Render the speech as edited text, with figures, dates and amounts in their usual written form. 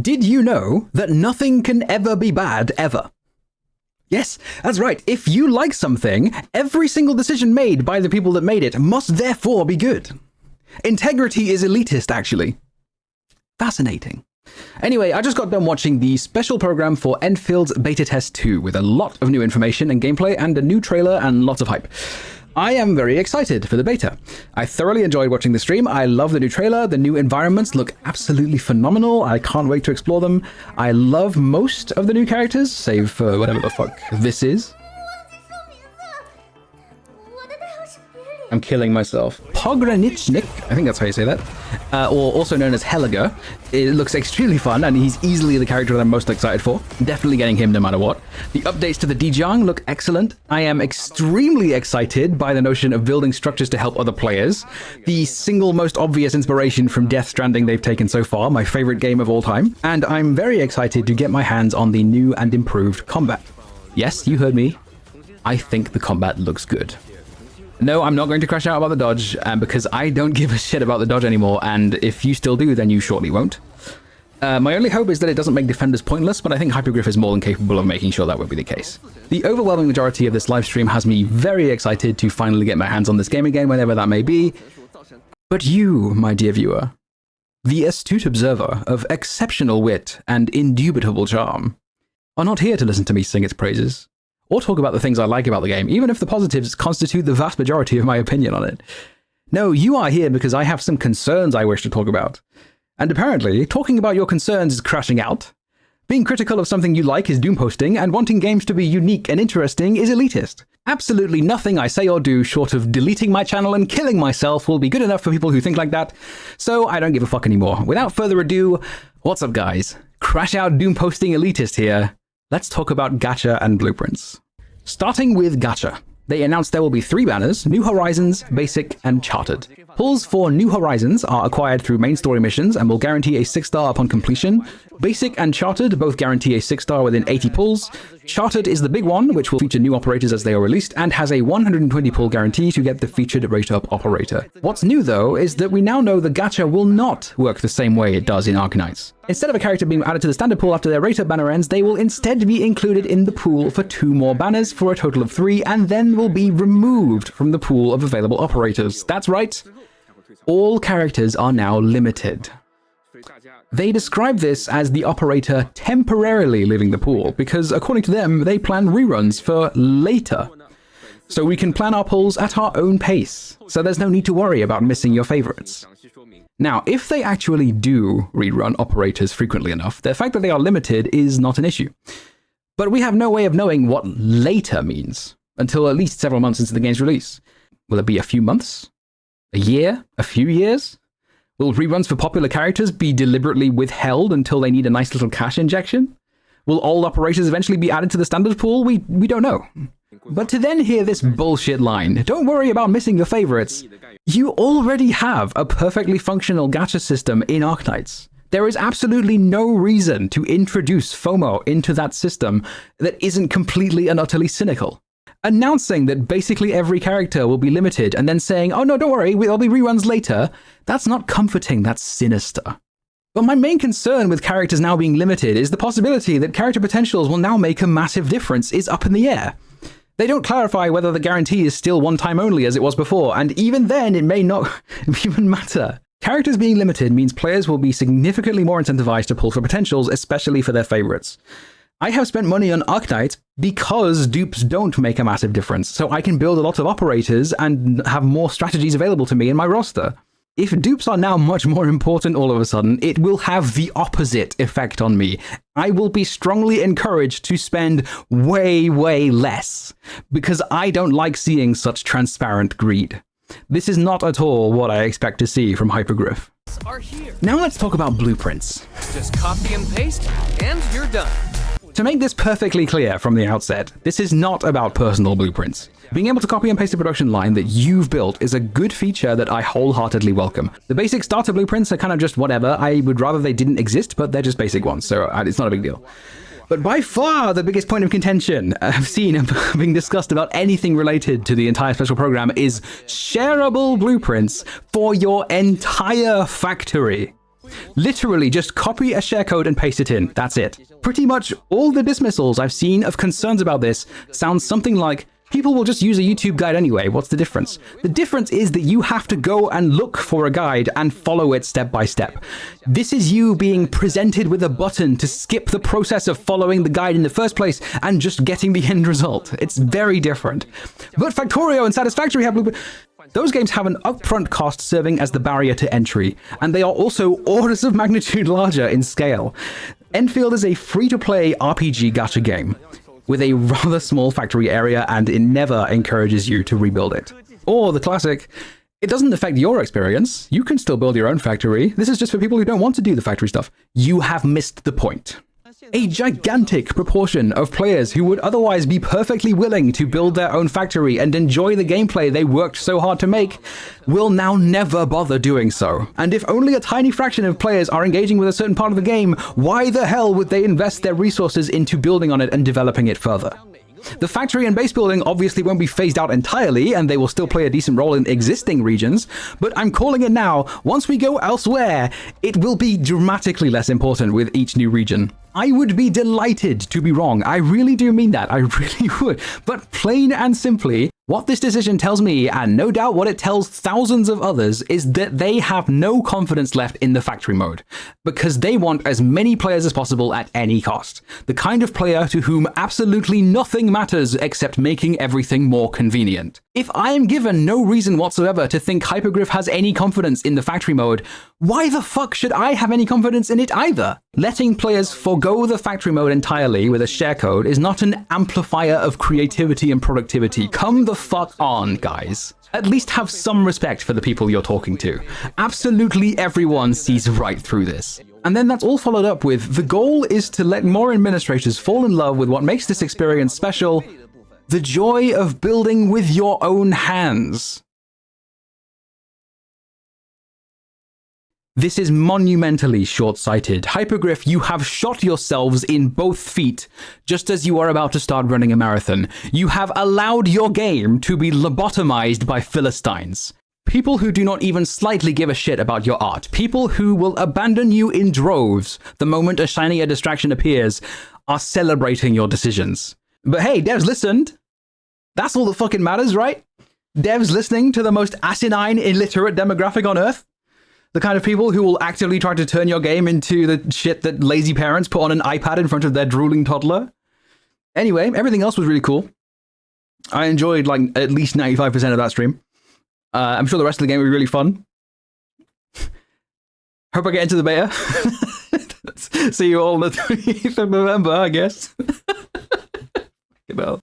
Did you know that nothing can ever be bad, ever? Yes, that's right. If you like something, every single decision made by the people that made it must therefore be good. Integrity is elitist, actually. Fascinating. Anyway, I just got done watching the special program for Endfield's Beta Test 2 with a lot of new information and gameplay and a new trailer and lots of hype. I am very excited for the beta. I thoroughly enjoyed watching the stream. I love the new trailer. The new environments look absolutely phenomenal. I can't wait to explore them. I love most of the new characters, save for whatever the fuck this is. I'm killing myself. Pogranichnik, I think that's how you say that, or also known as Helga. It looks extremely fun, and he's easily the character that I'm most excited for. Definitely getting him no matter what. The updates to the Dijang look excellent. I am extremely excited by the notion of building structures to help other players. The single most obvious inspiration from Death Stranding they've taken so far, my favorite game of all time. And I'm very excited to get my hands on the new and improved combat. Yes, you heard me. I think the combat looks good. No, I'm not going to crash out about the dodge, because I don't give a shit about the dodge anymore, and if you still do, then you shortly won't. My only hope is that it doesn't make defenders pointless, but I think Hypergryph is more than capable of making sure that would be the case. The overwhelming majority of this livestream has me very excited to finally get my hands on this game again, whenever that may be. But you, my dear viewer, the astute observer of exceptional wit and indubitable charm, are not here to listen to me sing its praises, or talk about the things I like about the game, even if the positives constitute the vast majority of my opinion on it. No, you are here because I have some concerns I wish to talk about. And apparently, talking about your concerns is crashing out. Being critical of something you like is doom-posting, and wanting games to be unique and interesting is elitist. Absolutely nothing I say or do short of deleting my channel and killing myself will be good enough for people who think like that, so I don't give a fuck anymore. Without further ado, what's up guys? Crash out doom-posting elitist here. Let's talk about gacha and blueprints. Starting with gacha. They announced there will be 3 banners: New Horizons, Basic, and Chartered. Pulls for New Horizons are acquired through main story missions and will guarantee a 6-star upon completion. Basic and Chartered both guarantee a 6-star within 80 pulls. Chartered is the big one, which will feature new operators as they are released, and has a 120 pull guarantee to get the featured rate-up operator. What's new though is that we now know the gacha will not work the same way it does in Arknights. Instead of a character being added to the standard pool after their rate-up banner ends, they will instead be included in the pool for 2 more banners for a total of 3, and then will be removed from the pool of available operators. That's right. All characters are now limited. They describe this as the operator temporarily leaving the pool, because according to them, they plan reruns for later. So we can plan our pulls at our own pace, so there's no need to worry about missing your favorites. Now, if they actually do rerun operators frequently enough, the fact that they are limited is not an issue. But we have no way of knowing what later means, until at least several months into the game's release. Will it be a few months? A year? A few years? Will reruns for popular characters be deliberately withheld until they need a nice little cash injection? Will all operators eventually be added to the standard pool? We don't know. But to then hear this bullshit line, don't worry about missing your favorites, you already have a perfectly functional gacha system in Arknights. There is absolutely no reason to introduce FOMO into that system that isn't completely and utterly cynical. Announcing that basically every character will be limited and then saying, oh no, don't worry, there'll be reruns later, that's not comforting, that's sinister. But my main concern with characters now being limited is the possibility that character potentials will now make a massive difference is up in the air. They don't clarify whether the guarantee is still one time only as it was before, and even then it may not even matter. Characters being limited means players will be significantly more incentivized to pull for potentials, especially for their favorites. I have spent money on Arknights because dupes don't make a massive difference, so I can build a lot of operators and have more strategies available to me in my roster. If dupes are now much more important all of a sudden, it will have the opposite effect on me. I will be strongly encouraged to spend way less, because I don't like seeing such transparent greed. This is not at all what I expect to see from Hypergryph. Now let's talk about blueprints. Just copy and paste, and you're done. To make this perfectly clear from the outset, this is not about personal blueprints. Being able to copy and paste a production line that you've built is a good feature that I wholeheartedly welcome. The basic starter blueprints are kind of just whatever. I would rather they didn't exist, but they're just basic ones, so it's not a big deal. But by far the biggest point of contention I've seen being discussed about anything related to the entire special program is shareable blueprints for your entire factory. Literally just copy a share and paste it in. That's it. Pretty much all the dismissals I've seen of concerns about this sound something like, people will just use a YouTube guide anyway, what's the difference? The difference is that you have to go and look for a guide and follow it step by step. This is you being presented with a button to skip the process of following the guide in the first place and just getting the end result. It's very different. But Factorio and Satisfactory have Blueprint. Those games have an upfront cost serving as the barrier to entry, and they are also orders of magnitude larger in scale. Endfield is a free-to-play RPG gacha game with a rather small factory area, and it never encourages you to rebuild it. Or the classic, it doesn't affect your experience. You can still build your own factory. This is just for people who don't want to do the factory stuff. You have missed the point. A gigantic proportion of players who would otherwise be perfectly willing to build their own factory and enjoy the gameplay they worked so hard to make will now never bother doing so. And if only a tiny fraction of players are engaging with a certain part of the game, why the hell would they invest their resources into building on it and developing it further? The factory and base building obviously won't be phased out entirely, and they will still play a decent role in existing regions, but I'm calling it now, once we go elsewhere, it will be dramatically less important with each new region. I would be delighted to be wrong. I really do mean that. I really would. But plain and simply, what this decision tells me, and no doubt what it tells thousands of others, is that they have no confidence left in the factory mode, because they want as many players as possible at any cost. The kind of player to whom absolutely nothing matters except making everything more convenient. If I am given no reason whatsoever to think Hypergryph has any confidence in the factory mode, why the fuck should I have any confidence in it either? Letting players forgo the factory mode entirely with a share code is not an amplifier of creativity and productivity. Come the fuck on, guys. At least have some respect for the people you're talking to. Absolutely everyone sees right through this. And then that's all followed up with, the goal is to let more administrators fall in love with what makes this experience special, the joy of building with your own hands. This is monumentally short-sighted. Hypergryph, you have shot yourselves in both feet, just as you are about to start running a marathon. You have allowed your game to be lobotomized by Philistines. People who do not even slightly give a shit about your art. People who will abandon you in droves the moment a shinier distraction appears are celebrating your decisions. But hey, devs listened. That's all that fucking matters, right? Devs listening to the most asinine, illiterate demographic on Earth. The kind of people who will actively try to turn your game into the shit that lazy parents put on an iPad in front of their drooling toddler. Anyway, everything else was really cool. I enjoyed like at least 95% of that stream. I'm sure the rest of the game will be really fun. Hope I get into the beta. See you all on the 3rd of November, I guess.